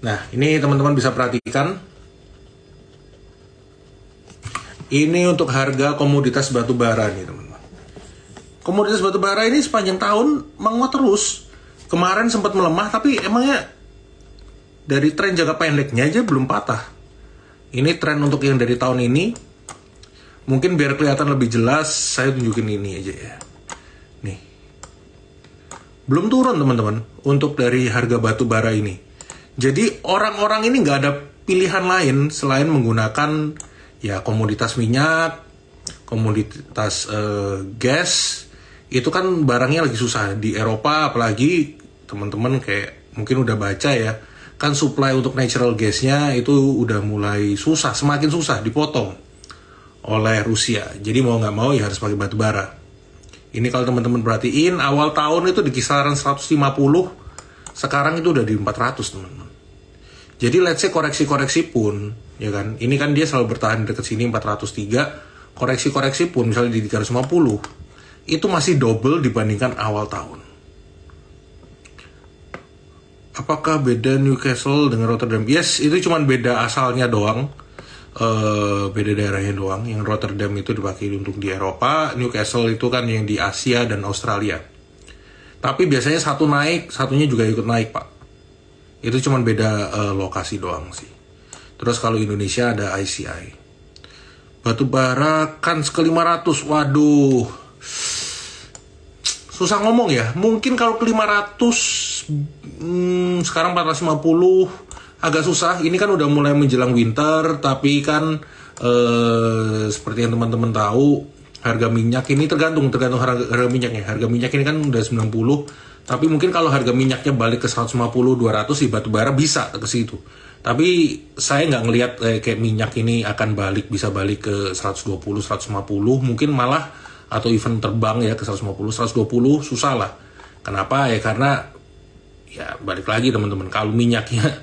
Nah, ini teman-teman bisa perhatikan. Ini untuk harga komoditas batu bara nih, teman-teman. Komoditas batu bara ini sepanjang tahun menguat terus. Kemarin sempat melemah, tapi emangnya dari tren jangka pendeknya aja belum patah. Ini tren untuk yang dari tahun ini. Mungkin biar kelihatan lebih jelas, saya tunjukin ini aja ya. Nih. Belum turun, teman-teman, untuk dari harga batu bara ini. Jadi orang-orang ini nggak ada pilihan lain selain menggunakan ya komoditas minyak, komoditas gas. Itu kan barangnya lagi susah di Eropa, apalagi teman-teman kayak mungkin udah baca ya, kan supply untuk natural gasnya itu udah mulai susah, semakin susah dipotong oleh Rusia. Jadi mau nggak mau ya harus pakai batu bara. Ini kalau teman-teman perhatiin, awal tahun itu di kisaran 150, sekarang itu udah di 400, teman-teman. Jadi let's say koreksi-koreksi pun, ya kan, ini kan dia selalu bertahan dekat sini 403, koreksi-koreksi pun misalnya di 350, itu masih double dibandingkan awal tahun. Apakah beda Newcastle dengan Rotterdam? Yes, itu cuma beda asalnya doang, beda daerahnya doang. Yang Rotterdam itu dipakai untuk di Eropa, Newcastle itu kan yang di Asia dan Australia. Tapi biasanya satu naik, satunya juga ikut naik, Pak. Itu cuma beda lokasi doang sih. Terus kalau Indonesia ada ICI. Batu bara kan ke 500, waduh. Susah ngomong ya. Mungkin kalau ke 500, sekarang 450, agak susah. Ini kan udah mulai menjelang winter, tapi kan seperti yang teman-teman tahu, harga minyak ini tergantung harga minyaknya. Harga minyak ini kan udah 90. Tapi mungkin kalau harga minyaknya balik ke 150, 200 di batu bara bisa ke situ. Tapi saya nggak ngelihat kayak minyak ini akan bisa balik ke 120, 150. Mungkin malah atau even terbang ya ke 150, 120 susah lah. Kenapa? Ya karena ya balik lagi teman-teman. Kalau minyaknya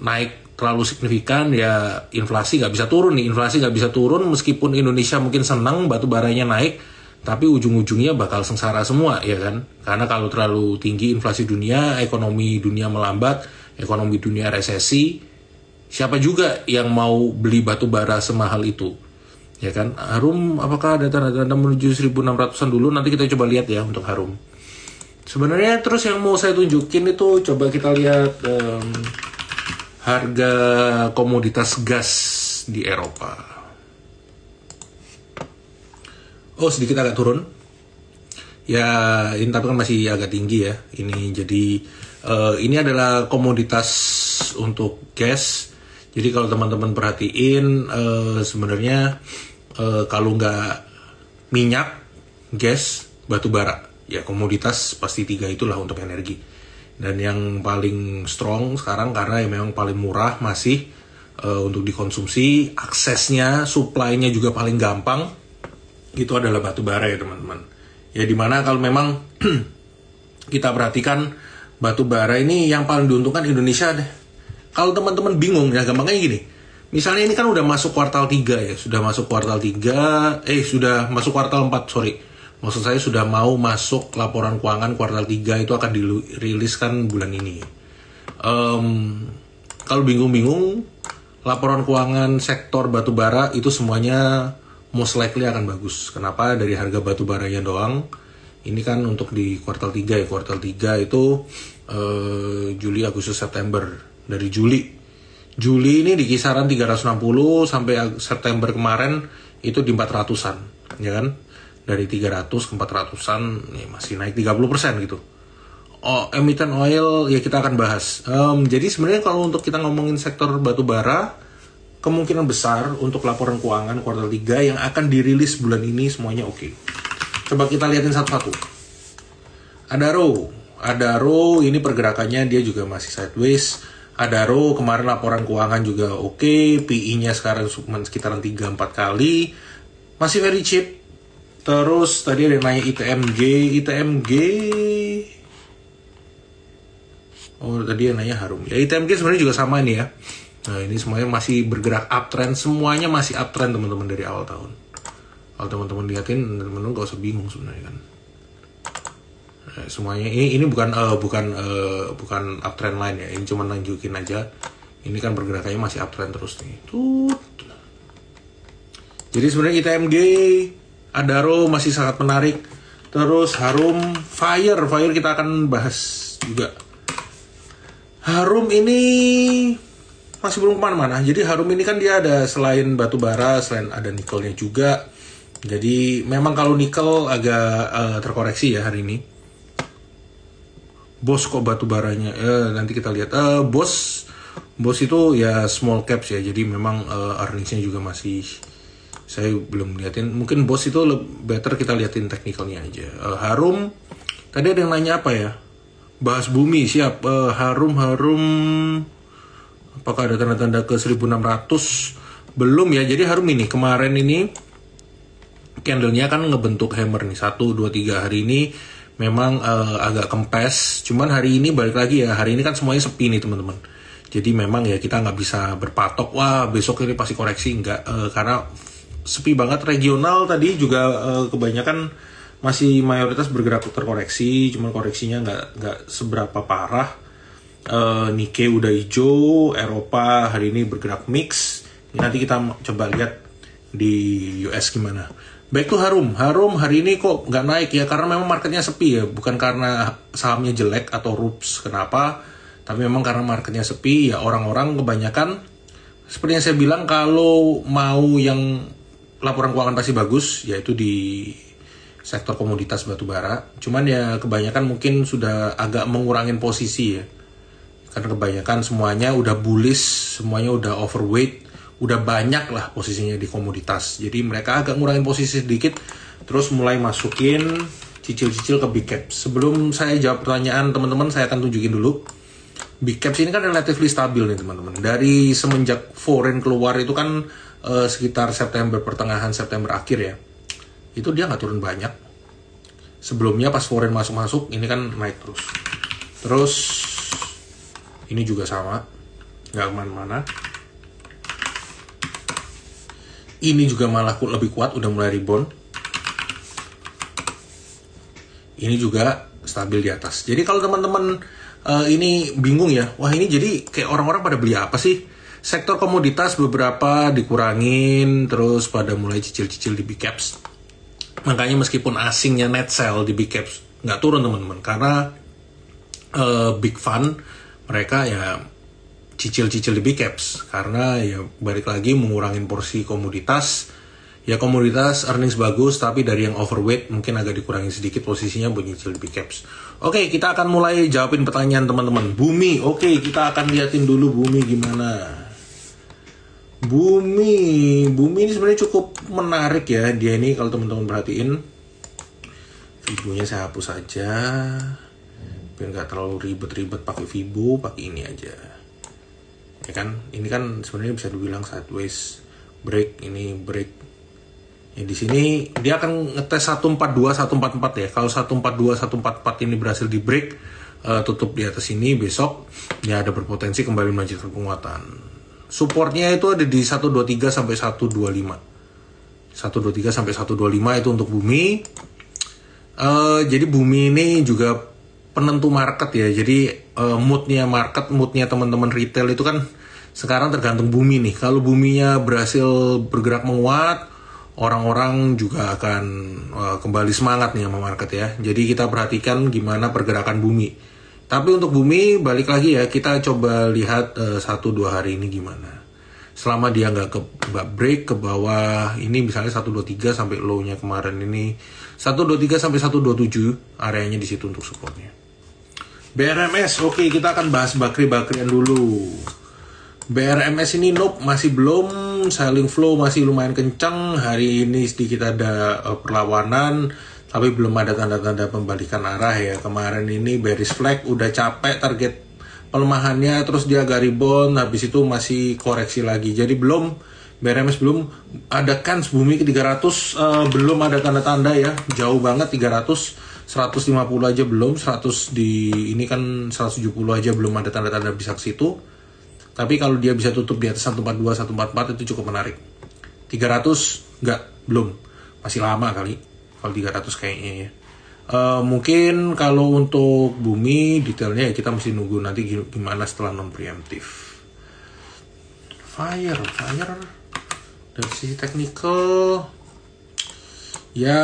naik terlalu signifikan ya inflasi nggak bisa turun nih. Inflasi nggak bisa turun meskipun Indonesia mungkin senang batu baranya naik. Tapi ujung-ujungnya bakal sengsara semua ya kan. Karena kalau terlalu tinggi inflasi dunia, ekonomi dunia melambat, ekonomi dunia resesi, siapa juga yang mau beli batu bara semahal itu? Ya kan? Harum apakah ada tanda-tanda menuju 1600-an dulu? Nanti kita coba lihat ya untuk Harum. Sebenarnya terus yang mau saya tunjukin itu coba kita lihat harga komoditas gas di Eropa. Oh, sedikit agak turun. Ya, ini tapi kan masih agak tinggi ya. Ini jadi ini adalah komoditas untuk gas. Jadi kalau teman-teman perhatiin sebenarnya kalau nggak minyak, gas, batu bara, ya komoditas pasti 3 itulah untuk energi. Dan yang paling strong sekarang karena yang memang paling murah masih untuk dikonsumsi, aksesnya, supply-nya juga paling gampang. Itu adalah batu bara ya teman-teman. Ya dimana kalau memang kita perhatikan batu bara ini yang paling diuntungkan Indonesia deh. Kalau teman-teman bingung ya gampangnya gini. Misalnya ini kan udah masuk kuartal 3 ya. Sudah masuk kuartal 3, sudah masuk kuartal 4, sorry. Maksud saya sudah mau masuk laporan keuangan kuartal 3 itu akan diriliskan bulan ini. Kalau bingung-bingung, laporan keuangan sektor batu bara itu semuanya most likely akan bagus. Kenapa? Dari harga batu baranya doang. Ini kan untuk di kuartal 3 ya. Kuartal 3 itu Juli, Agustus, September. Dari Juli ini di kisaran 360 sampai September kemarin itu di 400-an. Ya kan? Dari 300 ke 400-an ya masih naik 30% gitu. Oh, emiten oil ya kita akan bahas. Jadi sebenarnya kalau untuk kita ngomongin sektor batu bara, kemungkinan besar untuk laporan keuangan kuartal 3 yang akan dirilis bulan ini semuanya oke. Coba kita lihatin satu-satu. Adaro ini pergerakannya dia juga masih sideways. Adaro kemarin laporan keuangan juga oke. PI-nya sekarang sekitaran 3-4 kali. Masih very cheap. Terus tadi ada yang nanya ITMG. Oh tadi yang nanya Harum. Ya ITMG sebenarnya juga sama nih ya. Nah ini semuanya masih bergerak uptrend, semuanya masih uptrend teman-teman dari awal tahun. Kalau teman-teman liatin, teman-teman gak usah bingung sebenarnya kan. Nah, semuanya ini bukan uptrend line ya, ini cuma nunjukin aja Ini kan pergerakannya masih uptrend terus nih. Jadi sebenarnya ITMG, Adaro masih sangat menarik. Terus Harum, Fire kita akan bahas juga. Harum ini masih belum kemana-mana. Jadi Harum ini kan dia ada selain batu bara, selain ada nikelnya juga. Jadi memang kalau nikel agak terkoreksi ya hari ini. Bos kok batu baranya? Nanti kita lihat. Bos itu ya small caps ya. Jadi memang earningsnya juga masih saya belum liatin. Mungkin Bos itu better kita liatin teknikalnya aja. Harum tadi ada yang nanya apa ya? Bahas bumi siap. Harum apakah ada tanda-tanda ke 1600? Belum ya. Jadi Harum ini kemarin ini candlenya kan ngebentuk hammer nih 1, 2, 3 hari ini memang agak kempes. Cuman hari ini balik lagi ya. Hari ini kan semuanya sepi nih teman-teman. Jadi memang ya kita nggak bisa berpatok. Wah besok ini pasti koreksi nggak. Karena sepi banget. Regional tadi juga kebanyakan masih mayoritas bergerak terkoreksi. Cuman koreksinya nggak seberapa parah. Nikkei udah hijau. Eropa hari ini bergerak mix. Nanti kita coba lihat di US gimana. Baik tuh Harum hari ini kok nggak naik ya, karena memang marketnya sepi ya, bukan karena sahamnya jelek atau rups kenapa, tapi memang karena marketnya sepi ya. Orang-orang kebanyakan seperti yang saya bilang, kalau mau yang laporan keuangan pasti bagus, yaitu di sektor komoditas batubara. Cuman ya kebanyakan mungkin sudah agak mengurangin posisi ya, karena kebanyakan semuanya udah bullish, semuanya udah overweight, udah banyak lah posisinya di komoditas. Jadi mereka agak ngurangin posisi sedikit, terus mulai masukin cicil-cicil ke big caps. Sebelum saya jawab pertanyaan teman-teman, saya akan tunjukin dulu. Big caps ini kan relatively stabil nih teman-teman. Dari semenjak foreign keluar itu kan sekitar pertengahan September akhir ya. Itu dia nggak turun banyak. Sebelumnya pas foreign masuk-masuk, ini kan naik terus. Terus ini juga sama, nggak kemana-mana. Ini juga malah lebih kuat, udah mulai rebound. Ini juga stabil di atas. Jadi kalau teman-teman ini bingung ya, wah ini jadi kayak orang-orang pada beli apa sih? Sektor komoditas beberapa dikurangin, terus pada mulai cicil-cicil di big caps. Makanya meskipun asingnya net sell di big caps nggak turun teman-teman, karena big fund mereka ya cicil-cicil di big caps, karena ya balik lagi mengurangin porsi komoditas. Ya komoditas earnings bagus, tapi dari yang overweight mungkin agak dikurangin sedikit posisinya buat nyicil di big caps. Oke, kita akan mulai jawabin pertanyaan teman-teman. Bumi, oke, kita akan liatin dulu bumi gimana. Bumi ini sebenarnya cukup menarik ya. Dia ini kalau teman-teman perhatiin, videonya saya hapus aja biar nggak terlalu ribet-ribet pakai Vibo, pakai ini aja. Ya kan, ini kan sebenarnya bisa dibilang sideways break, ini break. Ya di sini dia akan ngetes 142 144 ya. Kalau 142 144 ini berhasil di break, tutup di atas ini, besok ya ada berpotensi kembali melanjutkan penguatan. Supportnya itu ada di 123 sampai 125. 123 sampai 125 itu untuk bumi. Jadi bumi ini juga penentu market ya. Jadi moodnya market, moodnya teman-teman retail itu kan sekarang tergantung bumi nih. Kalau buminya berhasil bergerak menguat, orang-orang juga akan kembali semangat nih sama market ya. Jadi kita perhatikan gimana pergerakan bumi. Tapi untuk bumi balik lagi ya, kita coba lihat 1-2 hari ini gimana. Selama dia nggak break ke bawah, ini misalnya 123 sampai low-nya kemarin ini 123 sampai 127, areanya di situ untuk supportnya. BRMS, oke, kita akan bahas bakri-bakrian dulu. BRMS ini nope, masih belum. Selling flow masih lumayan kencang. Hari ini sedikit ada perlawanan, tapi belum ada tanda-tanda pembalikan arah ya. Kemarin ini bearish flag, udah capek target pelemahannya, terus dia agak rebound, habis itu masih koreksi lagi. Jadi belum, BRMS belum ada kans bumi ke 300, belum ada tanda-tanda ya. Jauh banget 300. 150 aja belum, 100 di ini kan 170 aja belum ada tanda-tanda bisa ke situ. Tapi kalau dia bisa tutup di atas 142, 144 itu cukup menarik. 300 enggak, belum. Masih lama kali kalau 300 kayaknya ya. Mungkin kalau untuk bumi detailnya ya kita mesti nunggu nanti gimana setelah non preemptif. Fire dari sisi technical ya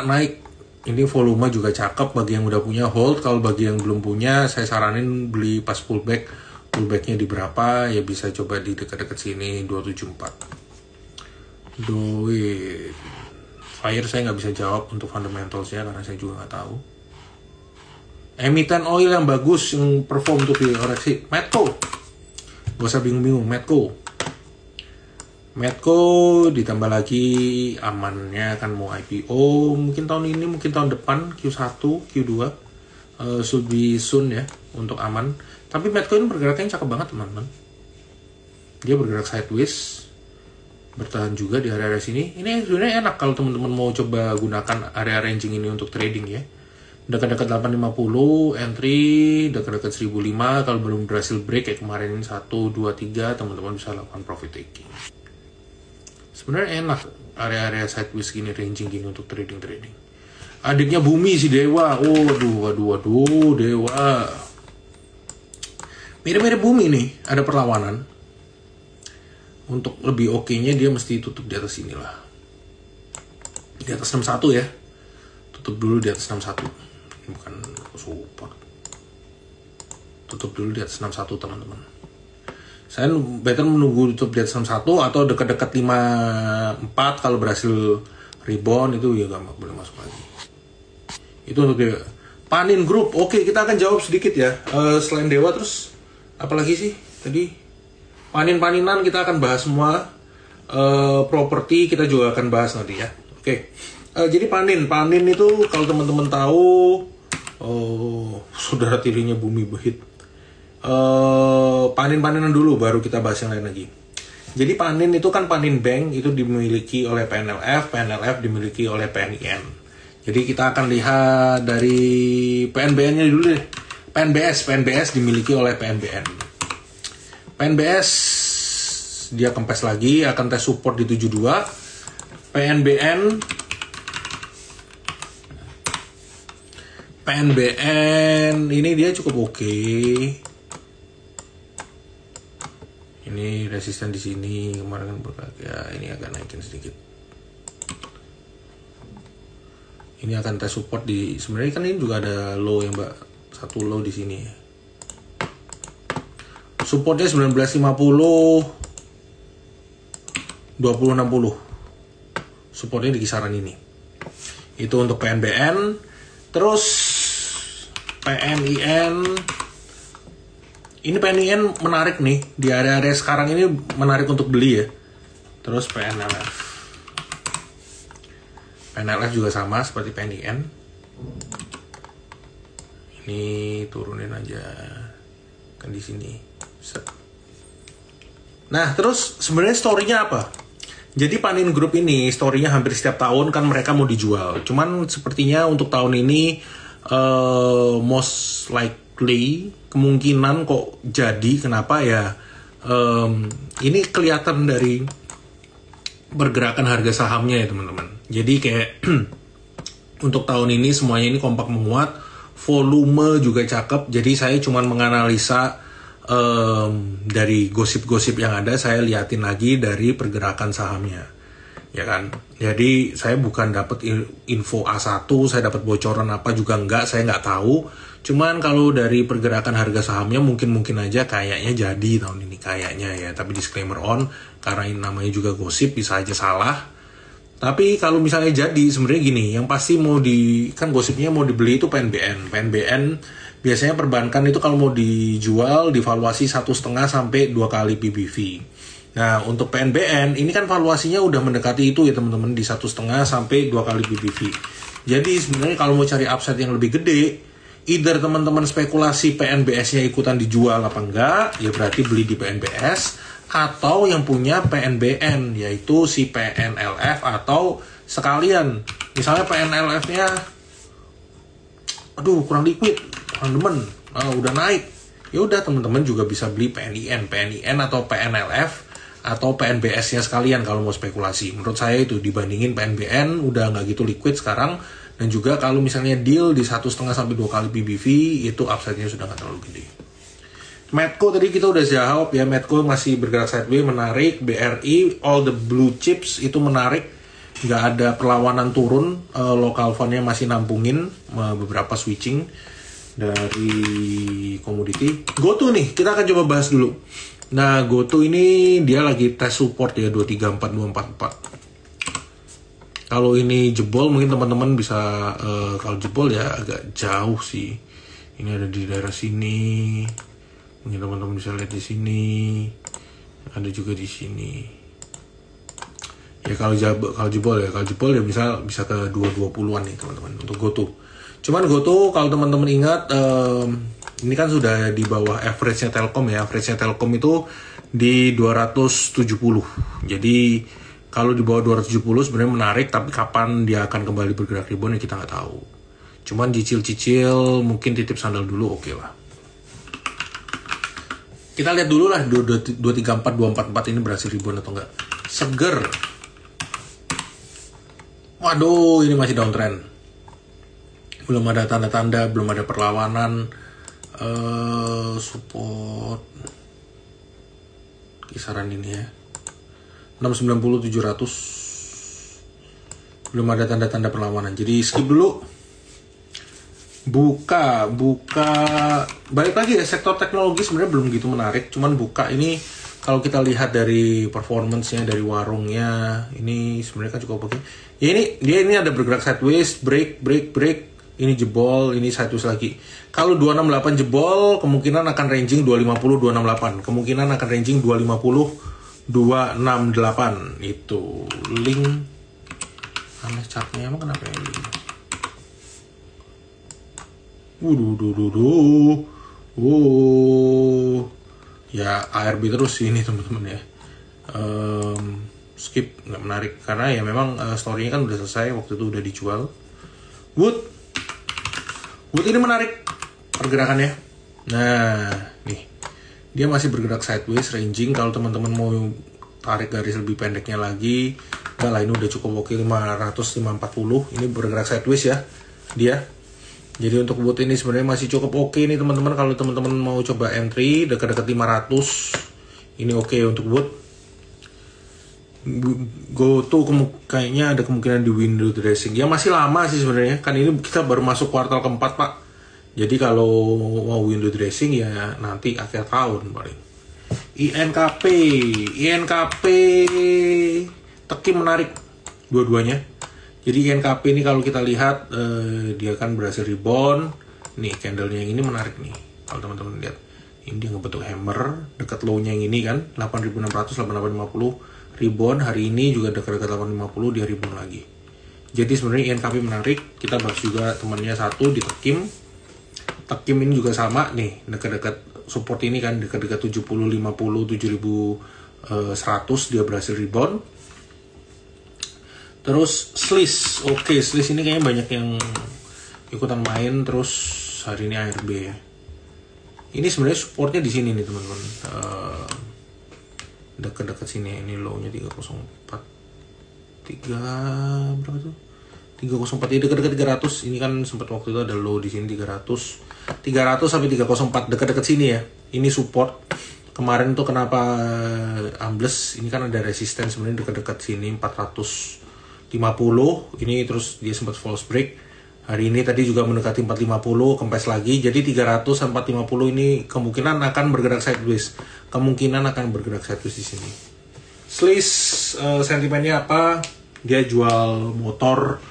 naik. Ini volume juga cakep bagi yang udah punya, hold. Kalau bagi yang belum punya, saya saranin beli pas pullback. Pullbacknya di berapa? Ya bisa coba di dekat-dekat sini 274. Duit. Fire saya nggak bisa jawab untuk fundamentalsnya karena saya juga nggak tahu. Emiten oil yang bagus yang perform untuk dikoreksi, Medco. Gak usah bingung-bingung, Medco ditambah lagi amannya kan mau IPO mungkin tahun ini, mungkin tahun depan Q1, Q2 should be soon ya untuk aman. Tapi Medco ini bergeraknya cakep banget teman-teman. Dia bergerak sideways, bertahan juga di area-area sini. Ini sebenarnya enak kalau teman-teman mau coba gunakan area ranging ini untuk trading ya. Dekat-dekat 850 entry, dekat-dekat 1005 kalau belum berhasil break kayak kemarin ini 1, 2, 3 teman-teman bisa lakukan profit taking. Sebenarnya enak area-area sideways gini, ranging gini untuk trading. Adiknya Bumi si Dewa. Waduh, Dewa. Mirip-mirip Bumi nih, ada perlawanan. Untuk lebih oke-nya dia mesti tutup di atas inilah. Di atas 61 ya. Tutup dulu di atas 61. Ini bukan support. Tutup dulu di atas 61 teman-teman. Saya better menunggu tutup di atas 61 atau dekat-dekat 54 kalau berhasil rebound itu ya gak boleh masuk lagi. Itu untuk dia. Panin Group. Oke, kita akan jawab sedikit ya. Selain Dewa terus apalagi sih tadi? Paninan kita akan bahas semua. Properti kita juga akan bahas nanti ya. Oke. Jadi panin itu kalau teman-teman tahu saudara tirinya Bumi Bahit. Paninan dulu baru kita bahas yang lain lagi. Jadi panin itu kan Panin Bank itu dimiliki oleh PNLF dimiliki oleh PNIN. Jadi kita akan lihat dari PNBN-nya dulu deh. PNBS dimiliki oleh PNBN. PNBS dia kempes lagi akan tes support di 72. PNBN ini dia cukup oke. Ini resisten di sini kemarin kan bergerak ya, ini agak naikin sedikit. Ini akan tes support di, sebenarnya kan ini juga ada low yang satu low di sini ya. Supportnya 1950 2060. Supportnya di kisaran ini. Itu untuk PNBN. Terus PNIN. Ini PNIN menarik nih, di area-area sekarang ini menarik untuk beli ya. Terus PNLF juga sama seperti PNIN. Ini turunin aja kan di sini. Set. Nah, terus sebenarnya story-nya apa? Jadi Panin Group ini story-nya hampir setiap tahun kan mereka mau dijual. Cuman sepertinya untuk tahun ini most likely kemungkinan kok jadi. Kenapa ya? Ini kelihatan dari pergerakan harga sahamnya ya teman-teman. Jadi kayak untuk tahun ini semuanya ini kompak menguat, volume juga cakep. Jadi saya cuma menganalisa dari gosip-gosip yang ada, saya liatin lagi dari pergerakan sahamnya, ya kan. Jadi saya bukan dapat info A1, saya dapat bocoran apa juga enggak, saya nggak tahu. Cuman kalau dari pergerakan harga sahamnya mungkin aja kayaknya jadi tahun ini kayaknya ya. Tapi disclaimer on, karena ini namanya juga gosip, bisa aja salah. Tapi kalau misalnya jadi, sebenarnya gini, yang pasti kan gosipnya mau dibeli itu PNBN. Biasanya perbankan itu kalau mau dijual divaluasi 1,5 sampai 2 kali PBV. Nah, untuk PNBN ini kan valuasinya udah mendekati itu ya teman-teman, di 1,5 sampai 2 kali PBV. Jadi sebenarnya kalau mau cari upside yang lebih gede, either teman-teman spekulasi PNBS-nya ikutan dijual apa enggak, ya berarti beli di PNBS, atau yang punya PNBN, yaitu si PNLF, atau sekalian misalnya PNLF-nya aduh kurang liquid, kurang demen, udah naik, ya udah teman-teman juga bisa beli PNIN atau PNLF atau PNBS-nya sekalian kalau mau spekulasi. Menurut saya itu dibandingin PNBN udah nggak gitu liquid sekarang, dan juga kalau misalnya deal di 1,5 sampai 2 kali PBV itu upside-nya sudah nggak terlalu gede. Medco tadi kita udah jawab ya, Medco masih bergerak sideways, menarik. BRI, all the blue chips itu menarik, nggak ada perlawanan turun, local fundnya masih nampungin beberapa switching dari komoditi. GoTo nih, kita akan coba bahas dulu. Nah, GoTo ini dia lagi tes support ya, 234, 244. Kalau ini jebol mungkin teman-teman bisa, kalau jebol ya agak jauh sih. Ini ada di daerah sini. Mungkin teman-teman bisa lihat di sini. Ada juga di sini. Ya kalau jebol ya bisa ke 220-an nih teman-teman untuk GoTo. Cuman GoTo kalau teman-teman ingat, ini kan sudah di bawah average-nya Telkom ya. Average-nya Telkom itu di 270. Jadi kalau di bawah 270 sebenarnya menarik, tapi kapan dia akan kembali bergerak rebound ya kita nggak tahu. Cuman cicil-cicil mungkin titip sandal dulu oke lah. Kita lihat dulu lah 234, 244 ini berhasil rebound atau enggak. Seger. Waduh, ini masih downtrend. Belum ada tanda-tanda, belum ada perlawanan. Support kisaran ini ya. 690 700. Belum ada tanda-tanda perlawanan. Jadi skip dulu. Buka balik lagi ya, sektor teknologi sebenarnya belum gitu menarik, cuman buka ini kalau kita lihat dari performance-nya, dari warungnya, ini sebenarnya kan cukup oke. Ya ini ada bergerak sideways, break, ini jebol, ini sideways lagi. Kalau 268 jebol, kemungkinan akan ranging 250 268. Kemungkinan akan ranging 250 268. Itu link aneh chartnya, emang kenapa ya link? Ya ARB terus ini teman-teman ya. Skip, nggak menarik karena ya memang story-nya kan udah selesai, waktu itu udah dijual. Wood ini menarik pergerakannya. Nah nih, dia masih bergerak sideways ranging. Kalau teman-teman mau tarik garis lebih pendeknya lagi, enggak lah, ini udah cukup oke. 500 540 ini bergerak sideways ya dia. Jadi untuk Wood ini sebenarnya masih cukup oke nih teman-teman. Kalau teman-teman mau coba entry dekat-dekat 500, ini oke untuk Wood. GoTo kayaknya ada kemungkinan di window dressing. Ya masih lama sih sebenarnya. Kan ini kita baru masuk kuartal keempat, Pak. Jadi kalau mau window dressing ya nanti akhir tahun paling. INKP Tekim menarik dua-duanya. Jadi INKP ini kalau kita lihat dia kan berhasil rebound. Nih candlenya yang ini menarik nih. Kalau teman-teman lihat, ini dia ngebentuk hammer dekat low-nya yang ini kan 8.600 8.850 rebound. Hari ini juga dekat-dekat 8.50 dia rebound lagi. Jadi sebenarnya INKP menarik. Kita bahas juga temannya satu di Tekim ini juga sama nih, dekat-dekat support ini kan dekat-dekat 70 50 7.100 dia berhasil rebound. Terus Sliss, Sliss ini kayaknya banyak yang ikutan main. Terus hari ini ARB ya. Ini sebenarnya supportnya di sini nih teman-teman. Dekat-dekat sini, ini low-nya 304. Berapa tuh? 304 ya, dekat-dekat 300. Ini kan sempat waktu itu ada low di sini 300 sampai 304, dekat-dekat sini ya. Ini support. Kemarin tuh kenapa ambles? Ini kan ada resisten sebenarnya dekat-dekat sini 450. Ini terus dia sempat false break. Hari ini tadi juga mendekati 450, kempes lagi. Jadi 300 sampai 450 ini kemungkinan akan bergerak sideways. Di sini. Sliss sentimennya apa? Dia jual motor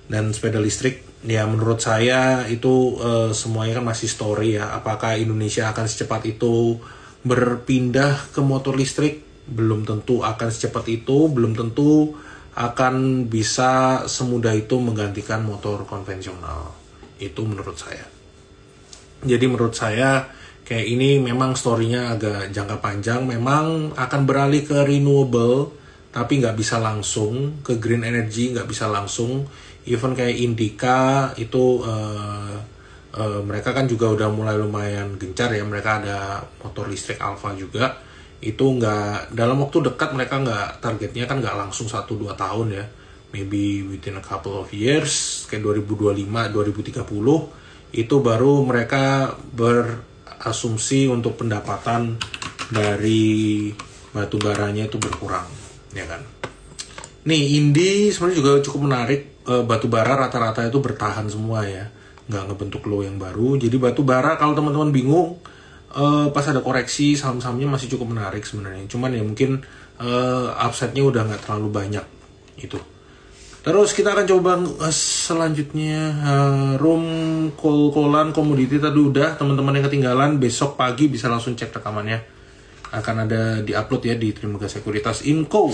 dan sepeda listrik. Ya menurut saya itu semuanya kan masih story ya. Apakah Indonesia akan secepat itu berpindah ke motor listrik? Belum tentu akan secepat itu. Belum tentu akan bisa semudah itu menggantikan motor konvensional. Itu menurut saya. Jadi menurut saya kayak ini memang story-nya agak jangka panjang. Memang akan beralih ke renewable, tapi nggak bisa langsung ke green energy, nggak bisa langsung. Even kayak Indica itu mereka kan juga udah mulai lumayan gencar ya. Mereka ada motor listrik Alfa juga. Itu nggak dalam waktu dekat, mereka nggak, targetnya kan nggak langsung 1-2 tahun ya. Maybe within a couple of years, kayak 2025, 2030 itu baru mereka asumsi untuk pendapatan dari batu baranya itu berkurang, ya kan. Nih, Indi sebenarnya juga cukup menarik. Batu bara rata-rata itu bertahan semua ya, nggak ngebentuk low yang baru. Jadi batu bara kalau teman-teman bingung, pas ada koreksi saham-sahamnya masih cukup menarik sebenarnya. Cuman ya mungkin upside-nya udah nggak terlalu banyak itu. Terus kita akan coba selanjutnya room call-callan komoditi tadi udah. Teman-teman yang ketinggalan besok pagi bisa langsung cek rekamannya. Akan ada di-upload ya di Trimegah Sekuritas Inco.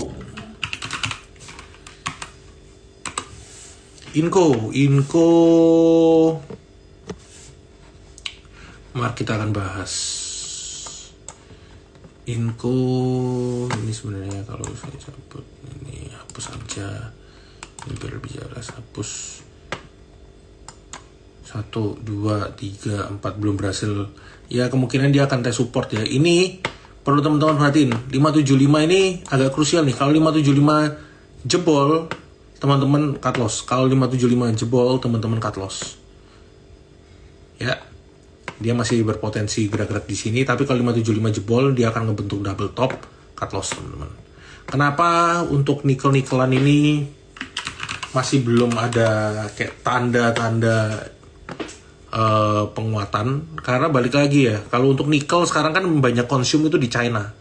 Mari kita akan bahas Inco ini sebenarnya kalau saya cabut ini hapus aja. Ini biar lebih jelas, hapus 1, 2, 3, 4 belum berhasil. Ya kemungkinan dia akan tes support ya. Ini perlu teman-teman perhatiin. 575 ini agak krusial nih. Kalau 575 jebol, teman-teman cut loss. Kalau 575 jebol, teman-teman cut loss. Ya. Dia masih berpotensi gerak-gerak di sini, tapi kalau 575 jebol, dia akan ngebentuk double top, cut loss, teman-teman. Kenapa untuk nikel-nikelan ini masih belum ada kayak tanda-tanda penguatan? Karena balik lagi ya, kalau untuk nikel sekarang kan banyak konsum itu di China.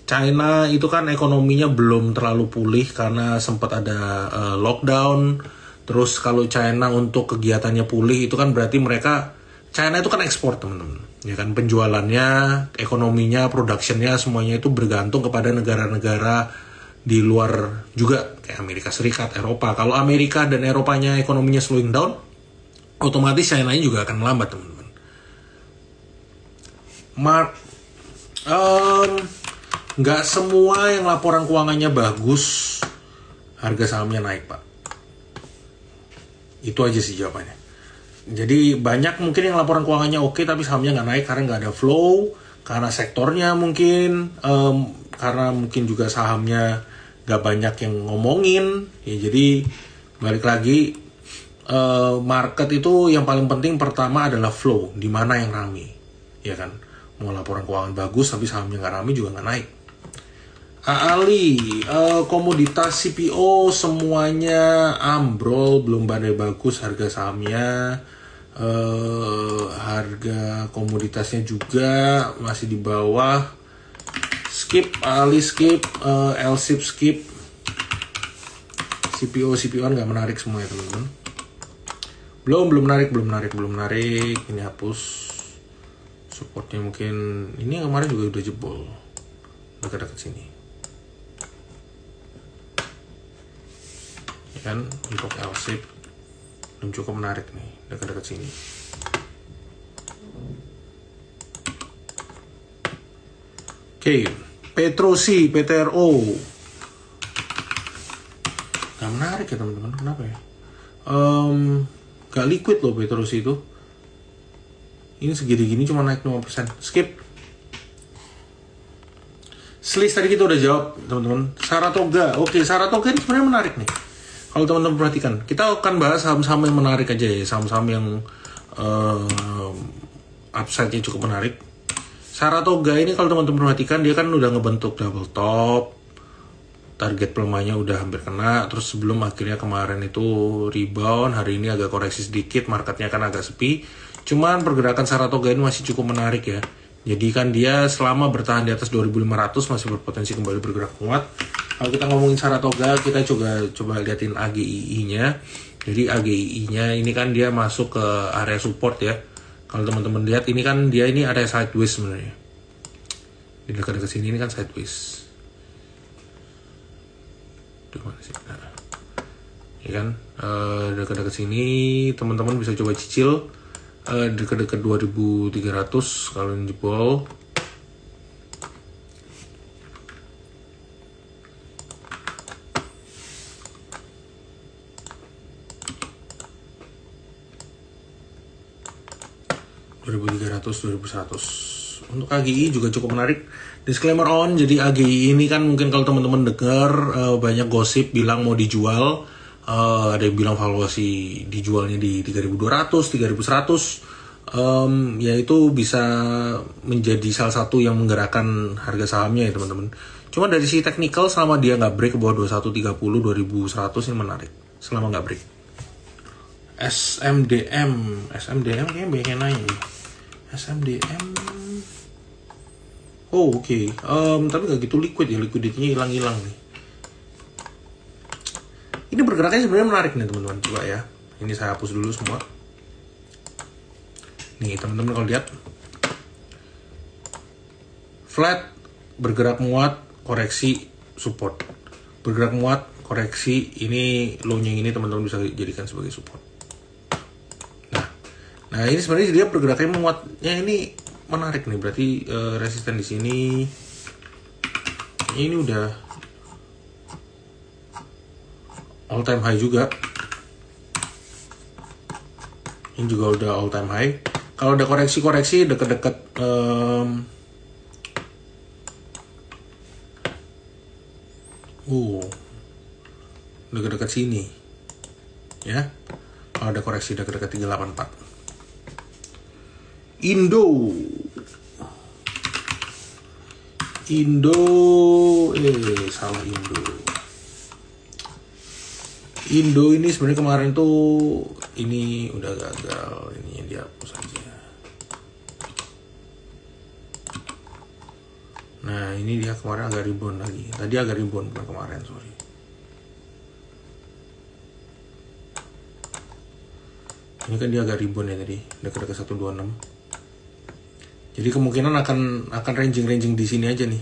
China itu kan ekonominya belum terlalu pulih karena sempat ada lockdown. Terus kalau China untuk kegiatannya pulih itu kan berarti China itu kan ekspor, teman-teman. Ya kan, penjualannya, ekonominya, productionnya semuanya itu bergantung kepada negara-negara di luar juga kayak Amerika Serikat, Eropa. Kalau Amerika dan Eropanya ekonominya slowing down, otomatis China-nya juga akan melambat, teman-teman. Nggak semua yang laporan keuangannya bagus, harga sahamnya naik, Pak. Itu aja sih jawabannya. Jadi banyak mungkin yang laporan keuangannya oke, tapi sahamnya nggak naik karena nggak ada flow, karena sektornya mungkin, karena mungkin juga sahamnya nggak banyak yang ngomongin. Ya, jadi balik lagi, market itu yang paling penting pertama adalah flow, di mana yang rame, ya kan. Mau laporan keuangan bagus tapi sahamnya nggak rame juga nggak naik. Ali, komoditas CPO semuanya ambrol, belum badai bagus harga sahamnya. Harga komoditasnya juga masih di bawah. Skip, Ali skip, LSIP skip. CPO-an nggak menarik semua ya teman-teman. Belum menarik. Ini hapus. Supportnya mungkin ini yang kemarin juga udah jebol. Dekat-dekat sini. Ya kan, untuk LSIP belum cukup menarik nih, dekat-dekat sini. Oke, Petrosi, PTRO. Gak menarik ya teman-teman, kenapa ya? Gak liquid loh Petrosi itu. Ini segini-gini cuma naik 5%. Skip. Slis tadi kita udah jawab teman-teman. Saratoga, oke, Saratoga ini sebenarnya menarik nih. Kalau teman-teman perhatikan, kita akan bahas saham-saham yang menarik aja ya, saham-saham yang upside-nya cukup menarik. Saratoga ini kalau teman-teman perhatikan, dia kan udah ngebentuk double top, target pelemahnya udah hampir kena, terus sebelum akhirnya kemarin itu rebound, hari ini agak koreksi sedikit, marketnya kan agak sepi. Cuman pergerakan Saratoga ini masih cukup menarik ya. Jadi kan dia selama bertahan di atas 2.500 masih berpotensi kembali bergerak kuat. Kalau kita ngomongin Saratoga, kita coba liatin AGII-nya. Jadi AGII-nya ini kan dia masuk ke area support ya. Kalau teman-teman lihat ini kan dia ini area sideways sebenarnya. Di dekat-dekat sini ini kan sideways. Nah, ya kan, dekat-dekat sini teman-teman bisa coba cicil. Dekat-dekat 2.300 kalau ini jebol. Untuk AGI juga cukup menarik. Disclaimer on, jadi AGI ini kan mungkin kalau teman-teman dengar banyak gosip bilang mau dijual. Ada yang bilang valuasi dijualnya di 3.200, 3.100. ya itu bisa menjadi salah satu yang menggerakkan harga sahamnya ya teman-teman. Cuma dari si technical, selama dia nggak break ke bawah 2130, 2100 ini menarik selama nggak break. SMDM kayaknya banyak yang naik nih. SMDM, oh oke. Tapi nggak gitu liquid ya, liquidity-nya hilang-hilang nih. Ini bergeraknya sebenarnya menarik nih teman-teman. Coba ya, ini saya hapus dulu semua. Nih teman-teman kalau lihat, flat, bergerak muat, koreksi, support. Bergerak muat, koreksi, ini low-nya ini teman-teman bisa jadikan sebagai support. Nah ini sebenarnya dia bergeraknya menguatnya ini menarik nih, berarti resisten di sini ini udah all time high juga. Ini juga udah all time high. Kalau ada koreksi deket-deket deket-deket sini ya. Kalau ada koreksi deket-deket 384. Salah Indo ini sebenarnya kemarin tuh ini udah gagal, ini yang dihapus aja. Nah ini dia kemarin agak rebound lagi, tadi agak rebound bukan kemarin, sorry. Ini kan dia agak rebound ya tadi, dekat-dekat 126. Jadi kemungkinan akan ranging di sini aja nih.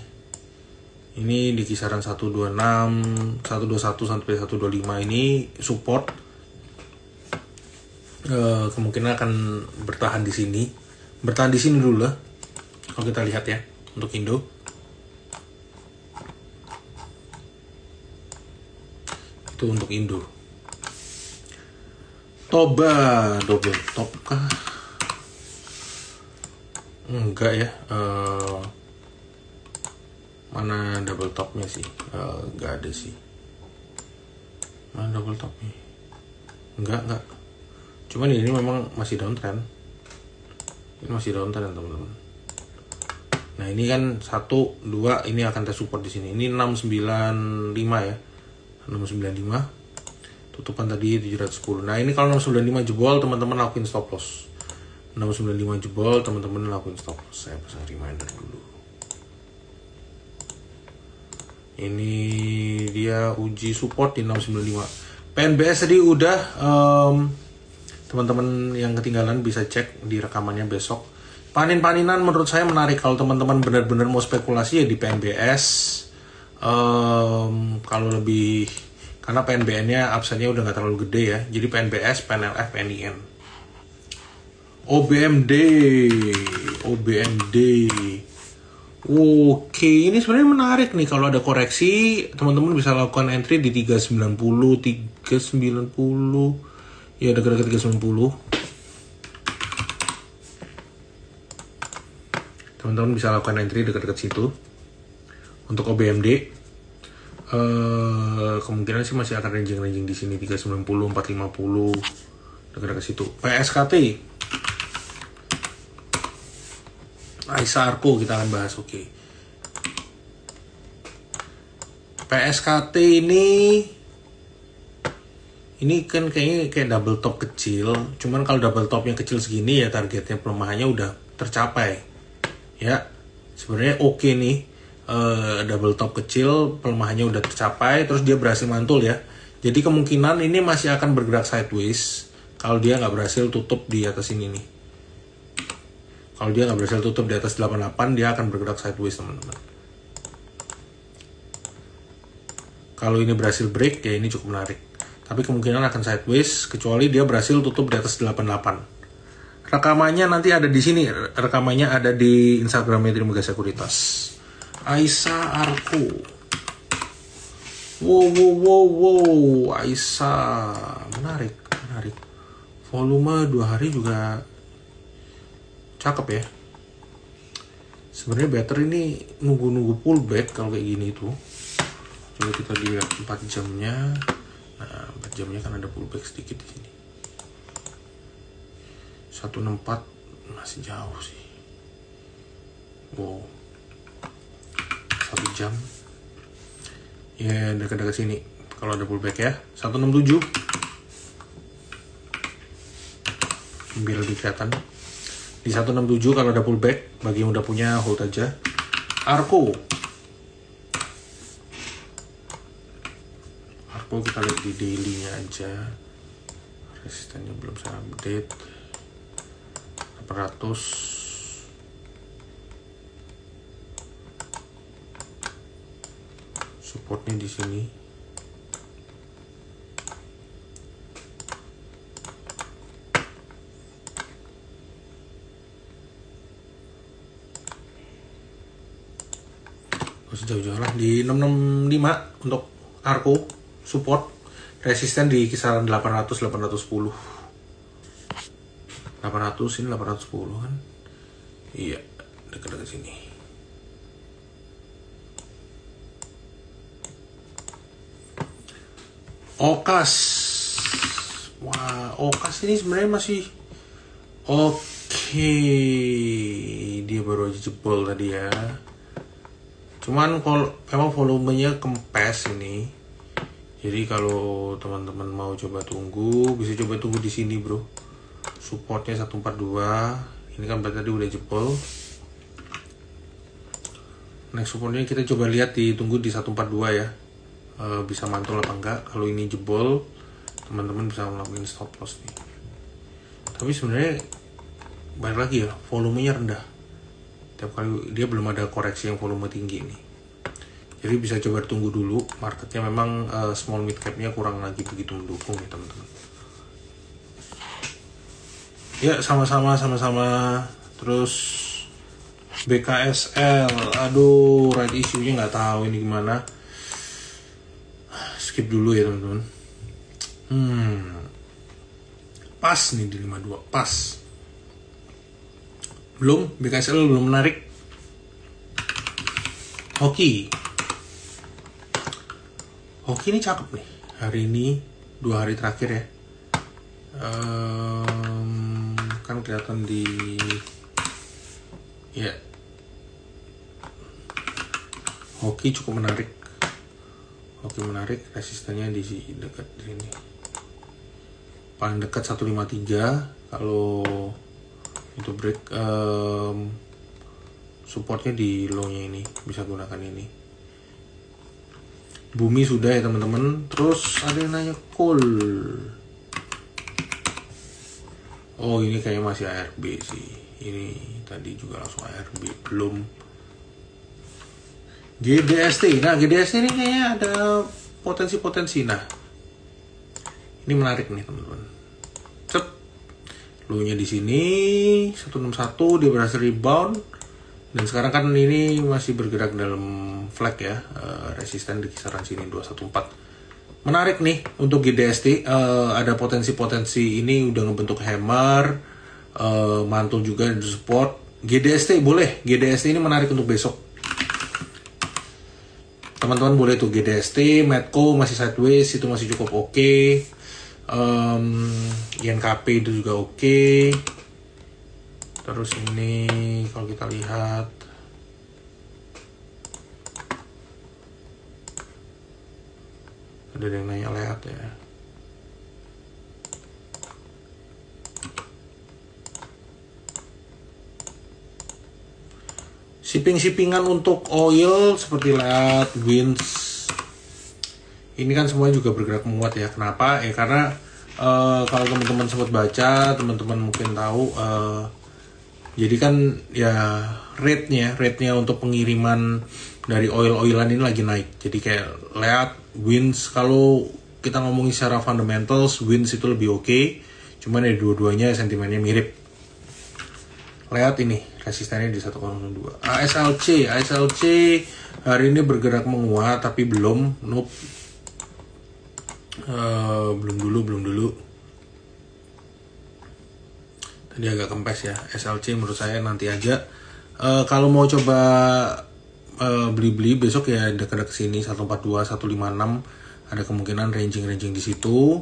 Ini di kisaran 126, 121 sampai 125 ini support. Kemungkinan akan bertahan di sini. Bertahan di sini dulu lah. Kalau kita lihat ya untuk Indo. Itu untuk Indo. Toba, double top kah? Enggak ya, mana double topnya sih? Enggak ada sih. Mana double topnya? Enggak. Cuman ini memang masih downtrend. Ini masih downtrend teman-teman. Nah ini kan 1, 2 ini akan tersupport di sini. Ini 695 ya, 695. Tutupan tadi 710. Nah ini kalau 695 jebol teman-teman lakuin stop loss. 695 jebol teman-teman lakuin stop loss. Saya pasang reminder dulu. Ini dia uji support di 695. PNBS tadi udah, teman-teman yang ketinggalan bisa cek di rekamannya besok. Panin-paninan menurut saya menarik kalau teman-teman benar-benar mau spekulasi ya di PNBS. Kalau lebih, karena PNBN-nya upside-nya udah nggak terlalu gede ya. Jadi PNBS, PNLF, PNIN. OBMD. Oke, ini sebenarnya menarik nih. Kalau ada koreksi, teman-teman bisa lakukan entry di 390. Ya, dekat-dekat 390. Teman-teman bisa lakukan entry dekat-dekat situ. Untuk OBMD, kemungkinan sih masih akan ranging di sini 390, 450, dekat-dekat situ. PSKT. Aisa Arko kita akan bahas, oke. PSKT ini kan kayaknya kayak double top kecil. Cuman kalau double topnya kecil segini ya targetnya pelemahannya udah tercapai. Ya, sebenarnya oke nih. Double top kecil, pelemahannya udah tercapai, terus dia berhasil mantul ya. Jadi kemungkinan ini masih akan bergerak sideways kalau dia nggak berhasil tutup di atas ini nih. Kalau dia nggak berhasil tutup di atas 88, dia akan bergerak sideways teman-teman. Kalau ini berhasil break, ya ini cukup menarik. Tapi kemungkinan akan sideways, kecuali dia berhasil tutup di atas 88. Rekamannya nanti ada di sini. Rekamannya ada di Instagramnya Trimegah Sekuritas. Aisa Arko. Wow. Aisa. Menarik. Volume 2 hari juga cakep ya. Sebenarnya better ini nunggu pullback kalau kayak gini tuh. Coba kita lihat 4 jamnya. Nah, 4 jamnya kan ada pullback sedikit di sini. 164 Masih jauh sih. Wow, 1 jam. Ya dekat-dekat sini. Kalau ada pullback ya 167. Biar lebih kelihatan. Di 167 kalau ada pullback, bagi yang udah punya hold aja. Arko kita lihat di daily-nya aja. Resistennya belum saya update. 800. Supportnya di sini. Jauh-jauh lah di 665 untuk Arko support, resisten di kisaran 800 810. 800 ini 810 kan. Iya, dekat-dekat sini. Okas. Wah, Okas ini sebenarnya masih oke. Dia baru aja jebol tadi ya. Cuman kalau memang volumenya kempes ini. Jadi kalau teman-teman mau coba tunggu, bisa coba tunggu di sini, bro. Supportnya 142. Ini kan berarti tadi udah jebol. Next supportnya kita coba lihat ditunggu di 142 ya. Bisa mantul apa enggak. Kalau ini jebol, teman-teman bisa ngelakuin stop loss nih. Tapi sebenarnya balik lagi ya, volumenya rendah. Tiap kali dia belum ada koreksi yang volume tinggi nih. Jadi bisa coba tunggu dulu. Marketnya memang small mid cap-nya kurang lagi begitu mendukung ya teman-teman. Ya sama-sama. Terus BKSL, aduh right issue-nya nggak tahu ini gimana. Skip dulu ya teman-teman. Pas nih di 52, pas. Belum, BKSL belum menarik. Hoki ini cakep nih. Hari ini 2 hari terakhir ya. Kan kelihatan di ya. Hoki cukup menarik. Resistennya di dekat sini. Paling dekat 153 kalau itu break. Supportnya di low-nya ini, bisa gunakan ini. Bumi sudah ya teman-teman. Terus ada yang nanya coal. Oh ini kayaknya masih ARB sih. Ini tadi juga langsung ARB, belum. GDST. Nah GDST ini kayaknya ada potensi-potensi. Nah ini menarik nih teman-teman. Low-nya di sini 161, dia berhasil rebound. Dan sekarang kan ini masih bergerak dalam flag ya, resisten di kisaran sini 214. Menarik nih untuk GDST, ada potensi-potensi ini udah ngebentuk hammer, mantul juga di support. GDST boleh, GDST ini menarik untuk besok. Teman-teman boleh tuh GDST, Medco masih sideways, itu masih cukup oke. INKP itu juga oke. Terus ini kalau kita lihat ada yang nanya lihat ya. Shipping-shippingan untuk oil seperti lihat Wins. Ini kan semuanya juga bergerak menguat ya. Kenapa? Ya karena kalau teman-teman sempat baca, teman-teman mungkin tahu. Jadi kan ya rate-nya untuk pengiriman dari oil-oilan ini lagi naik. Jadi kayak lihat Wins, kalau kita ngomongin secara fundamentals, Wins itu lebih oke. Cuman ya dua-duanya sentimennya mirip. Lihat ini resistennya di 102. ASLC hari ini bergerak menguat tapi belum dulu. Tadi agak kempes ya. SLC menurut saya nanti aja. Kalau mau coba beli-beli besok ya dekat-dekat sini 142, 156 ada kemungkinan ranging di situ.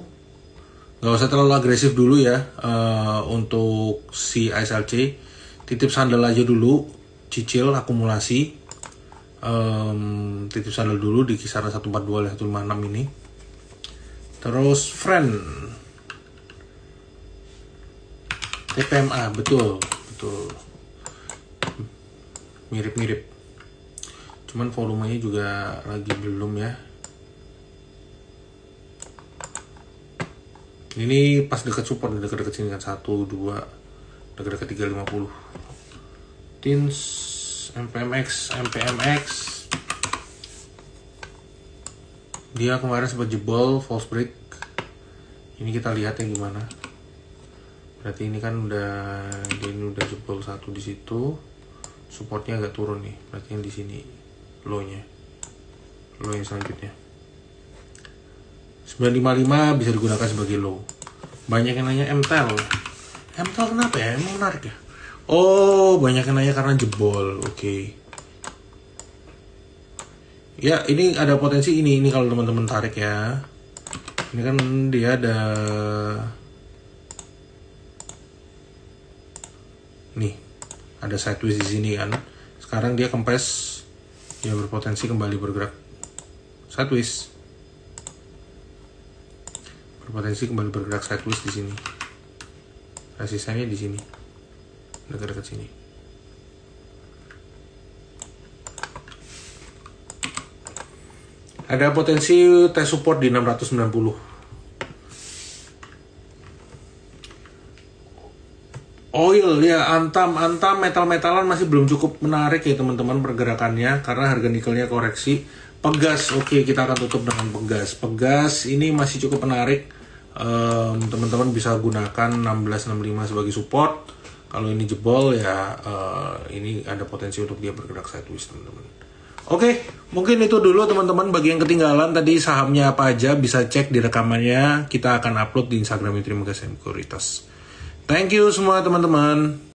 nggak usah terlalu agresif dulu ya untuk si ISLC. Titip sandal aja dulu, cicil akumulasi. Titip sandal dulu di kisaran 142 156 ini. Terus friend TPMA, betul mirip-mirip, cuman volumenya juga lagi belum ya. Ini pas dekat support, dekat sini kan 1, 2, dekat 350. Tins MPMX dia kemarin sempat jebol false break. Ini kita lihat ya gimana. Berarti ini kan udah jebol satu di situ. Supportnya agak turun nih. Berarti yang di sini low yang selanjutnya 955 bisa digunakan sebagai low. Banyak yang nanya MTEL kenapa ya? Emang menarik ya? Oh, banyak yang nanya karena jebol. Oke. Ya, ini ada potensi ini kalau teman-teman tarik ya. Ini kan dia ada nih, ada sideways di sini kan. Sekarang dia kempes, dia berpotensi kembali bergerak sideways. Berpotensi kembali bergerak sideways di sini. Resistannya di sini. Dekat-dekat sini. Ada potensi tes support di 690. Oil ya, antam metal-metalan masih belum cukup menarik ya teman-teman pergerakannya karena harga nikelnya koreksi. Pegas, oke, kita akan tutup dengan Pegas ini masih cukup menarik. Teman-teman bisa gunakan 1665 sebagai support. Kalau ini jebol ya ini ada potensi untuk dia bergerak sideways teman-teman. Oke, mungkin itu dulu teman-teman. Bagi yang ketinggalan tadi sahamnya apa aja bisa cek di rekamannya. Kita akan upload di Instagram Trimegas Sekuritas. Thank you semua teman-teman.